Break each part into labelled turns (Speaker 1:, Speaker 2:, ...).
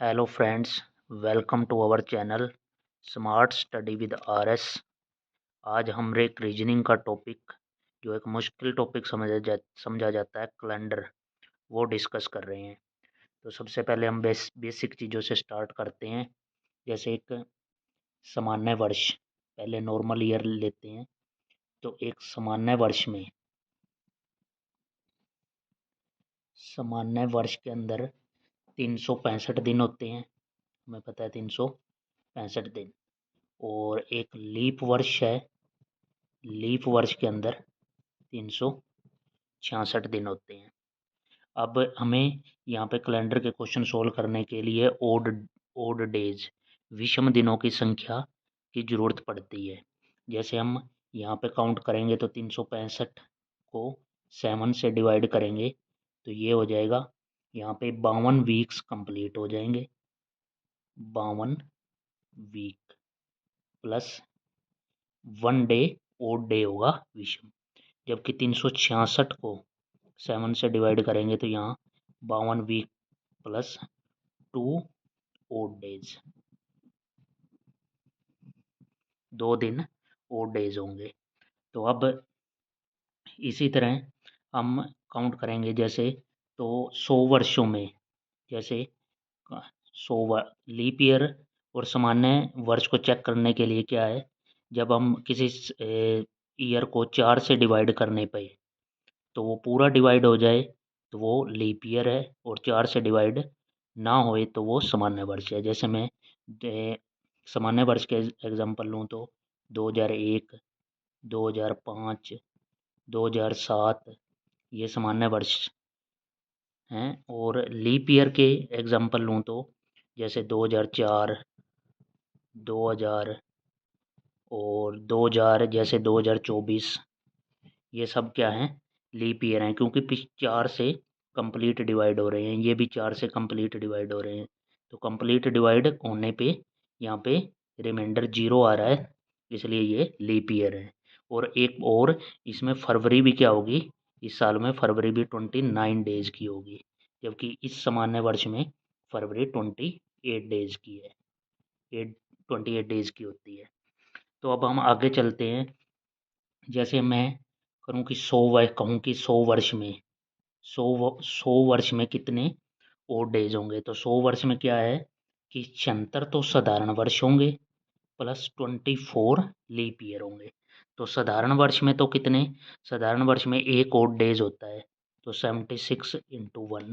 Speaker 1: Hello friends, welcome to our channel smart study with RS. आज हम एक reasoning का टॉपिक जो एक मुश्किल टॉपिक समझा जाता है कैलेंडर, वो डिस्कस कर रहे हैं। तो सबसे पहले हम बेसिक चीज़ों से स्टार्ट करते हैं। जैसे एक सामान्य वर्ष, पहले नॉर्मल ईयर लेते हैं। तो एक सामान्य वर्ष के अंदर 365 दिन होते हैं, हमें पता है 365 दिन। और एक लीप वर्ष है, लीप वर्ष के अंदर 366 दिन होते हैं। अब हमें यहाँ पे कैलेंडर के क्वेश्चन सोल्व करने के लिए ओड डेज, विषम दिनों की संख्या की ज़रूरत पड़ती है। जैसे हम यहाँ पे काउंट करेंगे तो 365 को 7 से डिवाइड करेंगे तो ये हो जाएगा, यहाँ पे 52 वीक्स कंप्लीट हो जाएंगे। 52 week plus 1 day odd day होगा विषम। जबकि 366 को 7 से डिवाइड करेंगे तो यहाँ 52 वीक प्लस 2 ओड डेज, 2 दिन ओड डेज होंगे। तो अब इसी तरह हम काउंट करेंगे, जैसे तो 100 वर्षों में, जैसे 100 लीप ईयर और सामान्य वर्ष को चेक करने के लिए क्या है, जब हम किसी ईयर को 4 से डिवाइड करने पे तो वो पूरा डिवाइड हो जाए तो वो लीप ईयर है, और 4 से डिवाइड ना होए तो वो सामान्य वर्ष है। जैसे मैं सामान्य वर्ष के एग्जांपल लूँ तो 2001, 2005, 2007 ये सामान्य वर्ष हैं। और लीप ईयर के एग्जांपल लूँ तो जैसे 2004, 2000 और 2000, जैसे 2024, ये सब क्या हैं, लीप ईयर हैं, क्योंकि 4 से कंप्लीट डिवाइड हो रहे हैं, ये भी 4 से कंप्लीट डिवाइड हो रहे हैं। तो कंप्लीट डिवाइड होने पे यहाँ पे रिमाइंडर 0 आ रहा है, इसलिए ये लीप ईयर है। और एक और इसमें फरवरी भी क्या होगी, इस साल में फरवरी भी 29 डेज की होगी, जबकि इस सामान्य वर्ष में फरवरी 28 डेज की है, 28 डेज की होती है। तो अब हम आगे चलते हैं। जैसे मैं करूँ कि 100 वर्ष में 100 वर्ष में कितने ओड डेज होंगे। तो 100 वर्ष में क्या है कि 76 तो साधारण वर्ष होंगे प्लस 24 लीप ईयर होंगे। तो साधारण वर्ष में तो कितने, साधारण वर्ष में एक ओड डेज होता है, तो 76 इंटू 1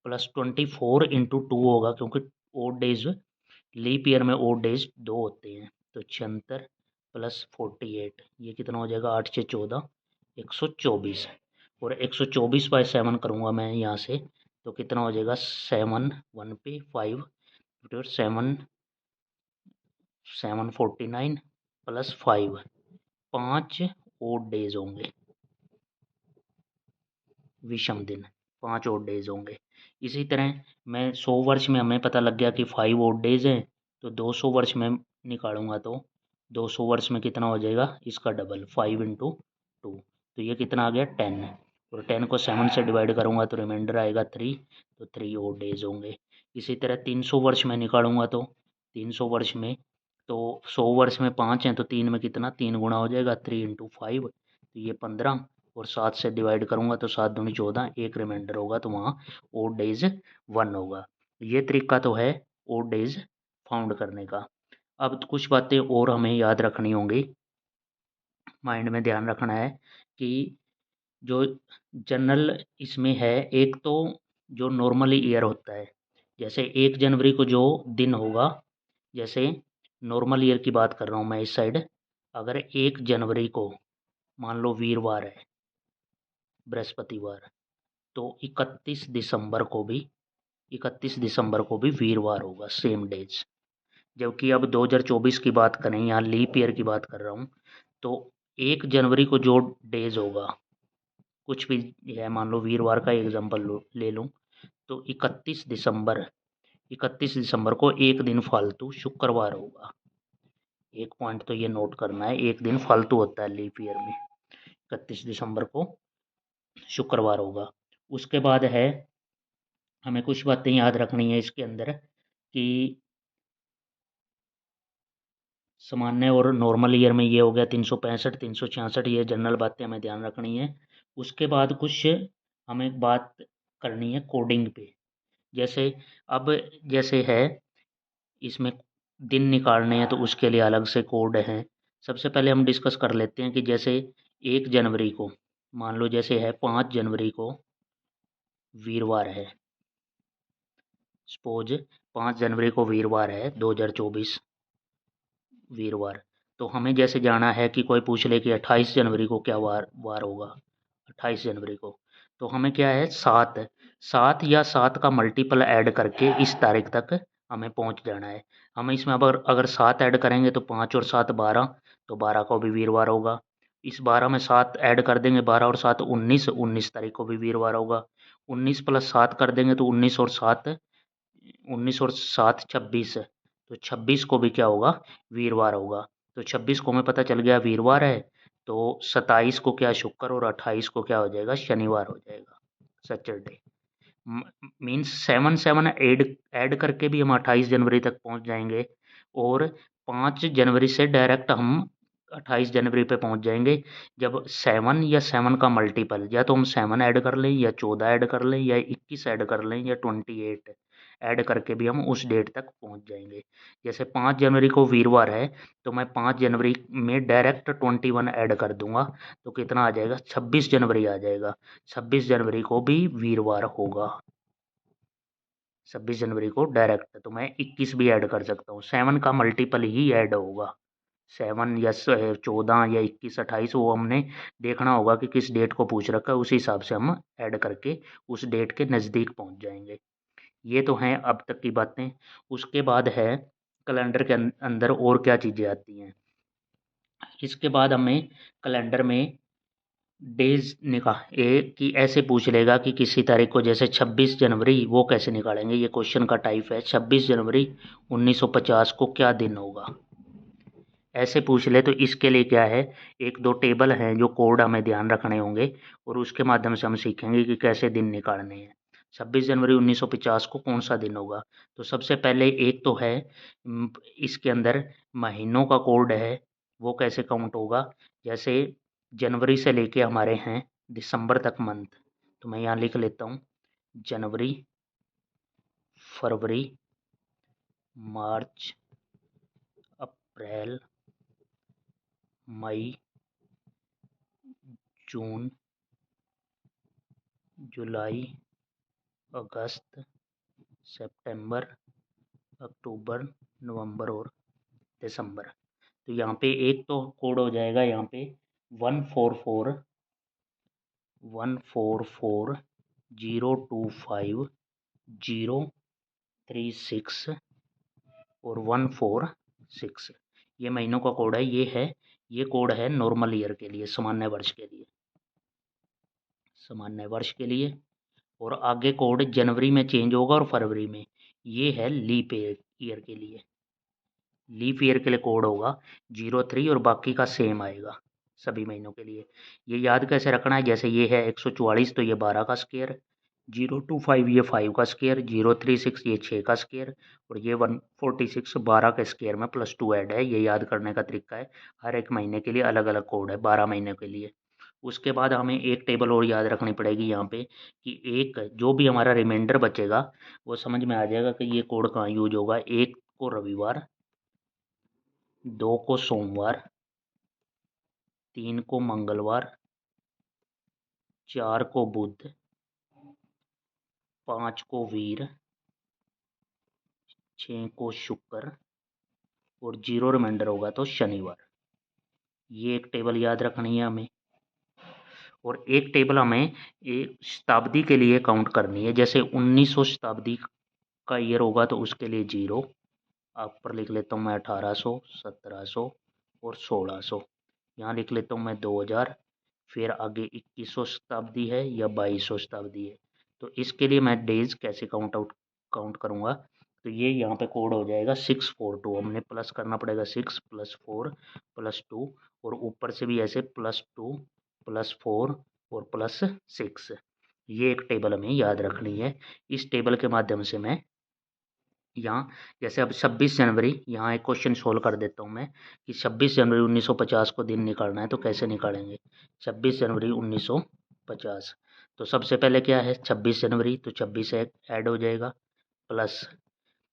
Speaker 1: प्लस 24 इंटू 2 होगा, क्योंकि ओड डेज लीप ईयर में ओड डेज 2 होते हैं। तो 76 प्लस 48, ये कितना हो जाएगा, 8 से 14, 124। और 124/7 करूँगा मैं यहाँ से तो कितना हो जाएगा, 7 1 पे 5 फिर 749 प्लस 5, 5 ओड डेज होंगे, विषम दिन 5 ओड डेज होंगे। इसी तरह मैं 100 वर्ष में हमें पता लग गया कि 5 ओड डेज हैं, तो 200 वर्ष में निकालूंगा तो 200 वर्ष में कितना हो जाएगा, इसका डबल 5 इंटू 2, तो ये कितना आ गया 10। और 10 को 7 से डिवाइड करूँगा तो रिमाइंडर आएगा 3, तो 3 ओड डेज होंगे। इसी तरह 300 वर्ष में निकालूंगा तो 300 वर्ष में, तो 100 वर्ष में 5 हैं तो 3 में कितना, 3 गुना हो जाएगा, 3 इंटू 5, तो ये 15। और 7 से डिवाइड करूँगा तो 7 दूनी 14, एक रिमाइंडर होगा तो वहाँ ओड डेज 1 होगा। ये तरीका तो है ओड डेज फाउंड करने का। अब कुछ बातें और हमें याद रखनी होंगी, माइंड में ध्यान रखना है कि जो जनरल इसमें है, एक तो जो नॉर्मली ईयर होता है, जैसे 1 जनवरी को जो दिन होगा, जैसे नॉर्मल ईयर की बात कर रहा हूँ मैं इस साइड, अगर 1 जनवरी को मान लो वीरवार है, बृहस्पतिवार, तो 31 दिसंबर को भी वीरवार होगा, सेम डेज। जबकि अब 2024 की बात करें, यहाँ लीप ईयर की बात कर रहा हूँ, तो 1 जनवरी को जो डेज होगा, कुछ भी है, मान लो वीरवार का एग्जाम्पल ले लूँ, तो 31 दिसंबर को एक दिन फालतू शुक्रवार होगा। एक पॉइंट तो ये नोट करना है, एक दिन फालतू होता है लीप ईयर में, 31 दिसंबर को शुक्रवार होगा। उसके बाद है, हमें कुछ बातें याद रखनी है इसके अंदर, कि सामान्य और नॉर्मल ईयर में ये हो गया 365, 366, ये जनरल बातें हमें ध्यान रखनी है। उसके बाद कुछ हमें बात करनी है कोडिंग पे। जैसे अब जैसे है इसमें दिन निकालने हैं तो उसके लिए अलग से कोड हैं। सबसे पहले हम डिस्कस कर लेते हैं कि जैसे 1 जनवरी को, मान लो जैसे है 5 जनवरी को वीरवार है, सपोज 5 जनवरी को वीरवार है 2024 वीरवार। तो हमें जैसे जाना है कि कोई पूछ ले कि 28 जनवरी को क्या वार वार होगा, 28 जनवरी को, तो हमें क्या है 7 7 या 7 का मल्टीपल ऐड करके इस तारीख तक हमें पहुंच जाना है। हम इसमें अगर 7 ऐड करेंगे तो 5 और 7 12, तो 12 को भी वीरवार होगा। इस 12 में 7 ऐड कर देंगे, 12 और 7 19, 19 तारीख को भी वीरवार होगा। 19 प्लस 7 कर देंगे तो 19 और 7 19 और 7 26, तो 26 को भी क्या होगा वीरवार होगा। तो 26 को हमें पता चल गया वीरवार है, तो 27 को क्या शुक्र और 28 को क्या हो जाएगा शनिवार हो जाएगा, सैटरडे। मीन्स 7 7 ऐड करके भी हम 28 जनवरी तक पहुंच जाएंगे, और 5 जनवरी से डायरेक्ट हम 28 जनवरी पे पहुंच जाएंगे जब 7 या 7 का मल्टीपल, या तो हम 7 ऐड कर लें या 14 ऐड कर लें या 21 ऐड कर लें या 28 ऐड करके भी हम उस डेट तक पहुंच जाएंगे। जैसे 5 जनवरी को वीरवार है, तो मैं 5 जनवरी में डायरेक्ट 21 ऐड कर दूंगा, तो कितना आ जाएगा 26 जनवरी आ जाएगा। 26 जनवरी को भी वीरवार होगा। 26 जनवरी को डायरेक्ट तो मैं 21 भी ऐड कर सकता हूँ, 7 का मल्टीपल ही ऐड होगा। 7 या 14 या 21 28 वो हमने देखना होगा कि किस डेट को पूछ रखा है, उसी हिसाब से हम ऐड करके उस डेट के नज़दीक पहुँच जाएंगे। ये तो हैं अब तक की बातें। उसके बाद है कैलेंडर के अंदर और क्या चीज़ें आती हैं। इसके बाद हमें कैलेंडर में डेज एक कि ऐसे पूछ लेगा कि किसी तारीख को, जैसे 26 जनवरी, वो कैसे निकालेंगे, ये क्वेश्चन का टाइप है। 26 जनवरी 1950 को क्या दिन होगा, ऐसे पूछ ले तो इसके लिए क्या है, एक दो टेबल हैं जो कोड हमें ध्यान रखने होंगे, और उसके माध्यम से हम सीखेंगे कि कैसे दिन निकालने हैं। 26 जनवरी 1950 को कौन सा दिन होगा, तो सबसे पहले एक तो है इसके अंदर महीनों का कोड है, वो कैसे काउंट होगा। जैसे जनवरी से लेके हमारे हैं दिसंबर तक मंथ, तो मैं यहाँ लिख लेता हूँ जनवरी, फरवरी, मार्च, अप्रैल, मई, जून, जुलाई, अगस्त, सितंबर, अक्टूबर, नवंबर और दिसंबर। तो यहाँ पे एक तो कोड हो जाएगा यहाँ पे 144142503 और 146, ये महीनों का कोड है। ये कोड है नॉर्मल ईयर के लिए, सामान्य वर्ष के लिए, सामान्य वर्ष के लिए। और आगे कोड जनवरी में चेंज होगा और फरवरी में, ये है लीप ईयर के लिए। लीप ईयर के लिए कोड होगा 03 और बाकी का सेम आएगा सभी महीनों के लिए। ये याद कैसे रखना है, जैसे ये है 144 तो ये 12 का स्क्वायर, 025 ये 5 का स्क्वायर, 036 ये 6 का स्क्वायर, और ये 146 12 के स्क्वायर में +2 ऐड है। ये याद करने का तरीका है। हर एक महीने के लिए अलग अलग कोड है 12 महीने के लिए। उसके बाद हमें एक टेबल और याद रखनी पड़ेगी यहाँ पे, कि एक जो भी हमारा रिमाइंडर बचेगा वो समझ में आ जाएगा कि ये कोड कहाँ यूज होगा। 1 को रविवार, 2 को सोमवार, 3 को मंगलवार, 4 को बुध, 5 को वीर, 6 को शुक्र, और 0 रिमाइंडर होगा तो शनिवार। ये एक टेबल याद रखनी है हमें। और एक टेबल हमें एक शताब्दी के लिए काउंट करनी है। जैसे 1900 शताब्दी का ईयर होगा तो उसके लिए 0, आप पर लिख लेता हूँ मैं 1800, 1700 और 1600। यहाँ लिख लेता हूँ मैं 2000। फिर आगे 2100 शताब्दी है या 2200 शताब्दी है, तो इसके लिए मैं डेज कैसे काउंट करूँगा। तो ये यहाँ पे कोड हो जाएगा 642, हमने प्लस करना पड़ेगा 6 + 4 + 2, और ऊपर से भी ऐसे +2 + 4 और +6। ये एक टेबल हमें याद रखनी है। इस टेबल के माध्यम से मैं यहाँ जैसे अब 26 जनवरी, यहाँ एक क्वेश्चन सोल्व कर देता हूँ मैं कि 26 जनवरी 1950 को दिन निकालना है तो कैसे निकालेंगे। 26 जनवरी 1950, तो सबसे पहले क्या है 26 जनवरी, तो 26 ऐड हो जाएगा, प्लस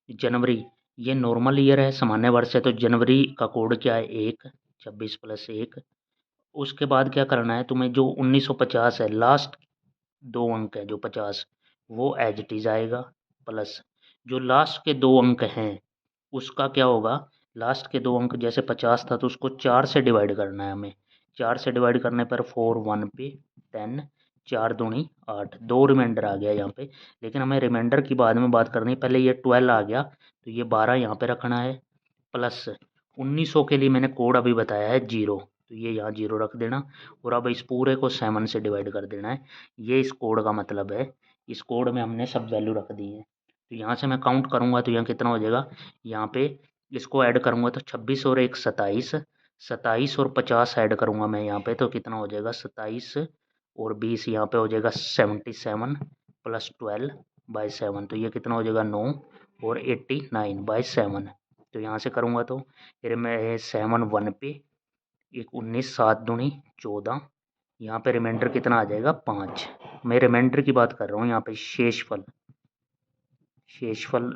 Speaker 1: जनवरी, ये नॉर्मल ईयर है, सामान्य वर्ष है, तो जनवरी का कोड क्या है 1, 26 प्लस 1। उसके बाद क्या करना है तुम्हें, जो 1950 है लास्ट 2 अंक है जो 50, वो एज इट इज आएगा, प्लस जो लास्ट के 2 अंक हैं उसका क्या होगा, लास्ट के 2 अंक जैसे 50 था तो उसको 4 से डिवाइड करना है हमें। 4 से डिवाइड करने पर 4 1 पे 10, 4 दूनी 8, 2 रिमाइंडर आ गया यहाँ पे, लेकिन हमें रिमाइंडर की बाद में बात करनी है। पहले ये 12 आ गया तो ये 12 यहाँ पे रखना है, प्लस 1900 के लिए मैंने कोड अभी बताया है 0, तो ये यहाँ 0 रख देना, और अब इस पूरे को 7 से डिवाइड कर देना है। ये इस कोड का मतलब है, इस कोड में हमने सब वैल्यू रख दी है। तो यहाँ से मैं काउंट करूँगा तो यहाँ कितना हो जाएगा, यहाँ पे इसको ऐड करूँगा तो 26 और 1 27, 27 और 50 ऐड करूँगा मैं यहाँ पे तो कितना हो जाएगा 27 और 20, यहाँ पे हो जाएगा 77 प्लस 12/7, तो ये कितना हो जाएगा 9 और 89/7। तो यहाँ से करूँगा तो फिर मैं 7 1 पे एक 19, 7 दूनी 14, यहाँ पे रिमाइंडर कितना आ जाएगा 5। मैं रिमाइंडर की बात कर रहा हूँ, यहाँ पे शेषफल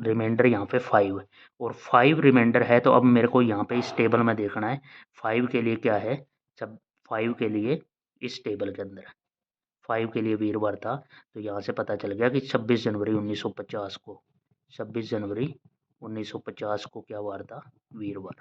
Speaker 1: रिमाइंडर यहाँ पे 5 और 5 रिमाइंडर है, तो अब मेरे को यहाँ पे इस टेबल में देखना है 5 के लिए क्या है। जब 5 के लिए इस टेबल के अंदर 5 के लिए वीरवार था, तो यहाँ से पता चल गया कि 26 जनवरी 1950 को, 26 जनवरी 1950 को क्या वार था, वीरवार।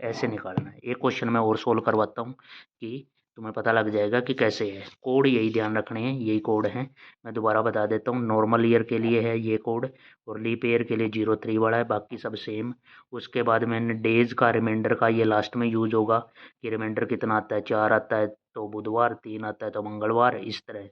Speaker 1: ऐसे निकालना है। एक क्वेश्चन मैं और सोल्व करवाता हूँ कि तुम्हें पता लग जाएगा कि कैसे है। कोड यही ध्यान रखने हैं, यही कोड हैं, मैं दोबारा बता देता हूँ। नॉर्मल ईयर के लिए है ये कोड, और लीप ईयर के लिए 03 वाला है, बाकी सब सेम। उसके बाद मैंने डेज का रिमाइंडर का ये लास्ट में यूज होगा कि रिमाइंडर कितना आता है, 4 आता है तो बुधवार, 3 आता है तो मंगलवार, इस तरह।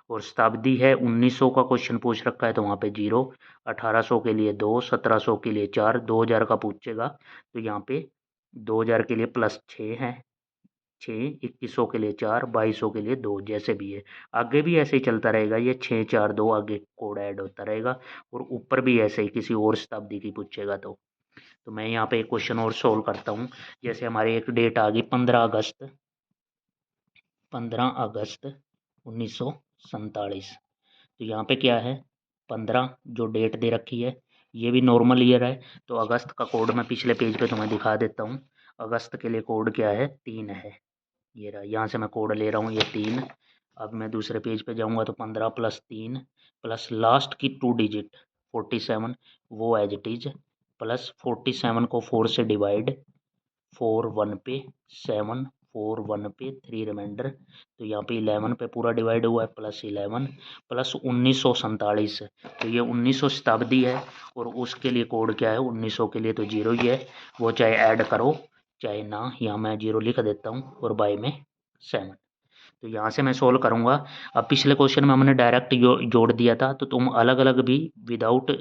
Speaker 1: और शताब्दी है 1900 का क्वेश्चन पूछ रखा है तो वहाँ पे 0, 1800 के लिए 2, 1700 के लिए 4, 2000 का पूछेगा तो यहाँ पे 2000 के लिए प्लस 6 है, 6, 2100 के लिए 4, 2200 के लिए 2, जैसे भी है। आगे भी ऐसे ही चलता रहेगा, ये 6 4 2 आगे कोड ऐड होता रहेगा, और ऊपर भी ऐसे ही किसी और शताब्दी की पूछेगा तो मैं यहाँ पे एक क्वेश्चन और सोल्व करता हूँ। जैसे हमारी एक डेट आ गई 15 अगस्त 1947, तो यहाँ पे क्या है 15 जो डेट दे रखी है, ये भी नॉर्मल ईयर है, तो अगस्त का कोड मैं पिछले पेज पे तुम्हें दिखा देता हूँ। अगस्त के लिए कोड क्या है 3 है, ये रहा, यहाँ से मैं कोड ले रहा हूँ ये 3। अब मैं दूसरे पेज पे जाऊँगा तो 15 प्लस 3 प्लस लास्ट की 2 डिजिट 47, वो एज इट इज, प्लस 47 को 4 से डिवाइड, 4 1 पे 7, 4 1 पे 3 रिमाइंडर, तो यहाँ पे 11 पे पूरा डिवाइड हुआ है, प्लस 11 प्लस 1947, तो ये 1900 शताब्दी है, और उसके लिए कोड क्या है 1900 के लिए तो 0 ही है, वो चाहे ऐड करो चाहे ना, यहाँ मैं 0 लिख देता हूँ और बाय में 7। तो यहाँ से मैं सोल्व करूँगा। अब पिछले क्वेश्चन में हमने डायरेक्ट जोड़ दिया था, तो तुम अलग अलग भी विदाउट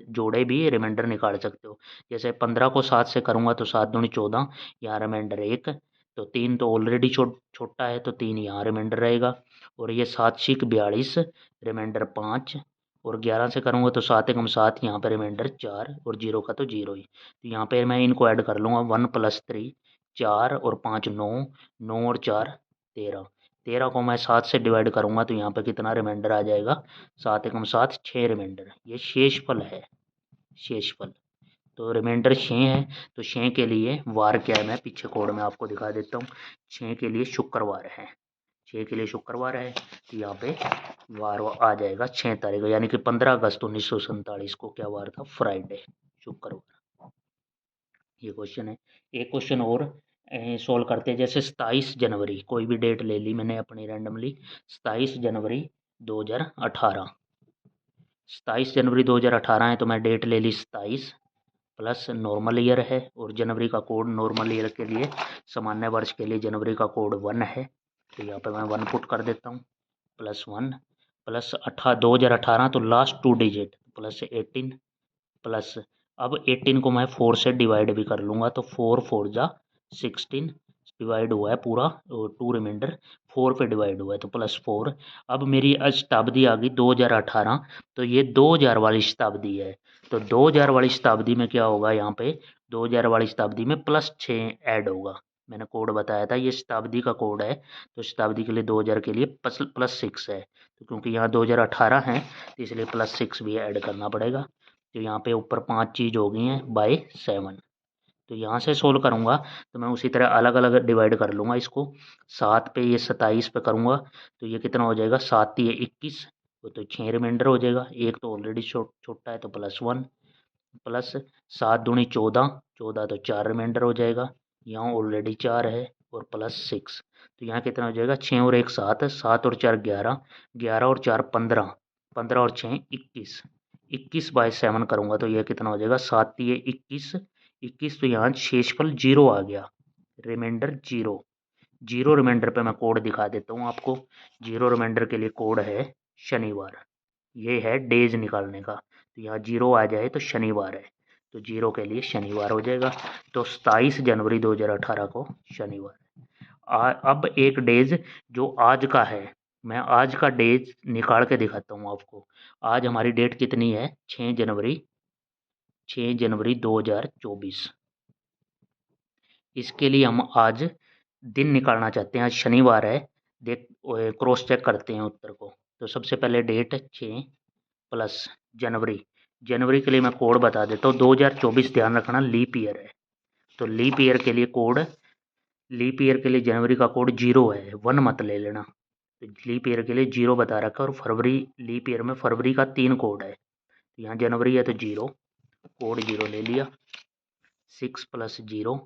Speaker 1: जोड़े भी रिमाइंडर निकाल सकते हो। जैसे 15 को 7 से करूँगा तो 7 दूनी 14, यहाँ रिमाइंडर 1, तो 3 तो ऑलरेडी छोटा है तो 3 यहाँ रिमाइंडर रहेगा, और ये 7 6 42 रिमाइंडर 5, और 11 से करूँगा तो 7 एकम 7, यहाँ पर रिमाइंडर 4, और 0 का तो 0 ही। तो यहाँ पे मैं इनको ऐड कर लूँगा, 1 + 3 4 और 5 9, 9 और 4 13, 13 को मैं 7 से डिवाइड करूँगा तो यहाँ पे कितना रिमाइंडर आ जाएगा, 7 एकम 7 6 रिमाइंडर, ये शेषफल है, शेषफल। तो रिमाइंडर 6 है, तो 6 के लिए वार क्या है मैं पीछे कोड में आपको दिखा देता हूँ। 6 के लिए शुक्रवार है, 6 के लिए शुक्रवार है, तो यहाँ पे वार आ जाएगा 6 तारीख, यानी कि 15 अगस्त 1947 को क्या वार था, फ्राइडे, शुक्रवार। ये क्वेश्चन है। एक क्वेश्चन और सोल्व करते हैं। जैसे 27 जनवरी, कोई भी डेट ले ली मैंने अपनी रैंडमली, 27 जनवरी 2018, 27 जनवरी 2018 है, तो मैं डेट ले ली 27, प्लस नॉर्मल ईयर है, और जनवरी का कोड नॉर्मल ईयर के लिए, सामान्य वर्ष के लिए जनवरी का कोड 1 है, तो यहाँ पे मैं 1 पुट कर देता हूँ, प्लस 1 प्लस 2018, तो लास्ट 2 डिजिट प्लस 18, प्लस अब 18 को मैं 4 से डिवाइड भी कर लूँगा, तो 4 4 जा 16, डिवाइड हुआ है पूरा, 2 रिमाइंडर 4 पे डिवाइड हुआ है तो +4। अब मेरी शताब्दी आ गई 2018, तो ये 2000 वाली शताब्दी है। तो 2000 वाली शताब्दी में क्या होगा, यहाँ पे 2000 वाली शताब्दी में +6 ऐड होगा। मैंने कोड बताया था, ये शताब्दी का कोड है, तो शताब्दी के लिए 2000 के लिए +6 है। तो क्योंकि यहाँ 2018 है तो इसलिए +6 भी ऐड करना पड़ेगा। तो यहाँ पे ऊपर 5 चीज़ हो गई हैं बाय 7। तो यहाँ से सोल्व करूँगा तो मैं उसी तरह अलग अलग डिवाइड कर लूँगा इसको। 7 पे ये 27 पे करूँगा तो ये कितना हो जाएगा, 7 ये 21, वो तो 6 रिमाइंडर हो जाएगा। एक तो ऑलरेडी छोटा है तो +1, प्लस 7 दूनी 14, 14 तो 4 रिमाइंडर हो जाएगा, यहाँ ऑलरेडी 4 है, और +6। तो यहाँ कितना हो जाएगा, 6 और 1 7, 7 और 4 11, 11 और 4 15, 15 और 6 21, 21 बाय 7 करूँगा तो यह कितना हो जाएगा, 7 ये 21, 21 तो यहाँ शेषफल 0 आ गया, रिमाइंडर 0। 0 रिमाइंडर पे मैं कोड दिखा देता हूँ आपको। 0 रिमाइंडर के लिए कोड है शनिवार, ये है डेज निकालने का। तो यहाँ 0 आ जाए तो शनिवार है, तो 0 के लिए शनिवार हो जाएगा। तो 27 जनवरी 2018 को शनिवार है। अब एक डेज जो आज का है, मैं आज का डेज निकाल के दिखाता हूँ आपको। आज हमारी डेट कितनी है, 6 जनवरी, 6 जनवरी 2024। इसके लिए हम आज दिन निकालना चाहते हैं, आज शनिवार है। देख क्रॉस चेक करते हैं उत्तर को। तो सबसे पहले डेट 6 प्लस जनवरी, जनवरी के लिए मैं कोड बता देता हूँ। 2024 ध्यान रखना लीप ईयर है, तो लीप ईयर के लिए कोड, लीप ईयर के लिए जनवरी का कोड 0 है, 1 मत ले लेना। तो लीप ईयर के लिए 0 बता रखा है, और फरवरी, लीप ईयर में फरवरी का 3 कोड है। तो यहाँ जनवरी है तो 0, कोड 0 ले लिया। 6 + 0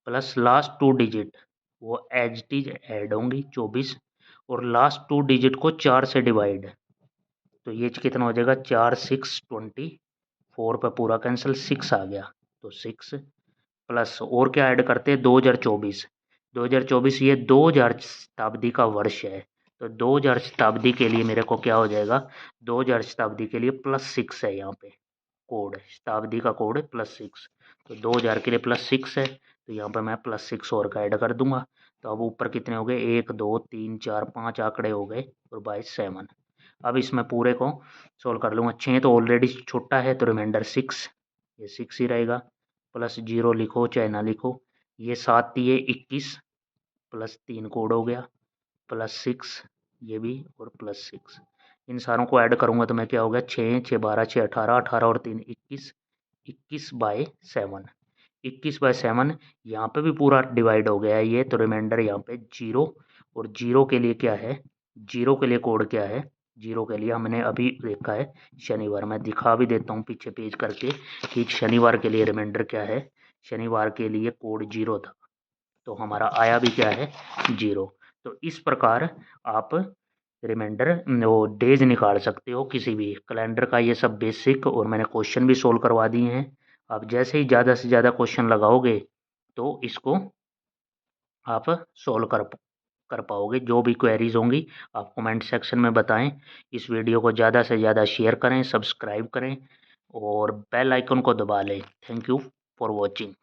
Speaker 1: प्लस लास्ट 2 डिजिट वो एज इट इज ऐड होंगी 24, और लास्ट 2 डिजिट को 4 से डिवाइड, तो ये कितना हो जाएगा, 4 6 20, 4 पे पूरा कैंसिल, 6 आ गया, तो 6 प्लस और क्या ऐड करते हैं, 2024। 2024 ये 2000 शताब्दी का वर्ष है, तो 2000 शताब्दी के लिए मेरे को क्या हो जाएगा, 2000 शताब्दी के लिए +6 है यहाँ पे कोड, शताब्दी का कोड +6। तो 2000 के लिए +6 है, तो यहाँ पर मैं +6 और का ऐड कर दूंगा। तो अब ऊपर कितने हो गए, 1 2 3 4 5 आंकड़े हो गए, और बाय 7। अब इसमें पूरे को सोल्व कर लूँगा। 6 तो ऑलरेडी छोटा है तो रिमाइंडर 6, ये 6 ही रहेगा, प्लस 0 लिखो चाहे ना लिखो। ये 7 ये 21 प्लस 3 कोड हो गया, +6 ये भी, और +6। इन सारों को ऐड करूँगा तो मैं क्या हो गया, 6 6 12 6 18, 18 और 3 21, 21 बाय 7, 21 बाय 7। यहाँ पे भी पूरा डिवाइड हो गया है ये, तो रिमाइंडर यहाँ पे 0, और 0 के लिए क्या है, 0 के लिए कोड क्या है, 0 के लिए हमने अभी देखा है शनिवार। मैं दिखा भी देता हूँ पीछे पेज करके कि शनिवार के लिए रिमाइंडर क्या है। शनिवार के लिए कोड 0 था, तो हमारा आया भी क्या है, 0। तो इस प्रकार आप रिमाइंडर वो डेज निकाल सकते हो किसी भी कैलेंडर का। ये सब बेसिक, और मैंने क्वेश्चन भी सोल्व करवा दिए हैं। आप जैसे ही ज़्यादा से ज़्यादा क्वेश्चन लगाओगे तो इसको आप सोल्व कर पाओगे। जो भी क्वेरीज होंगी आप कमेंट सेक्शन में बताएं। इस वीडियो को ज़्यादा से ज़्यादा शेयर करें, सब्सक्राइब करें, और बेल आइकन को दबा लें। Thank you for watching.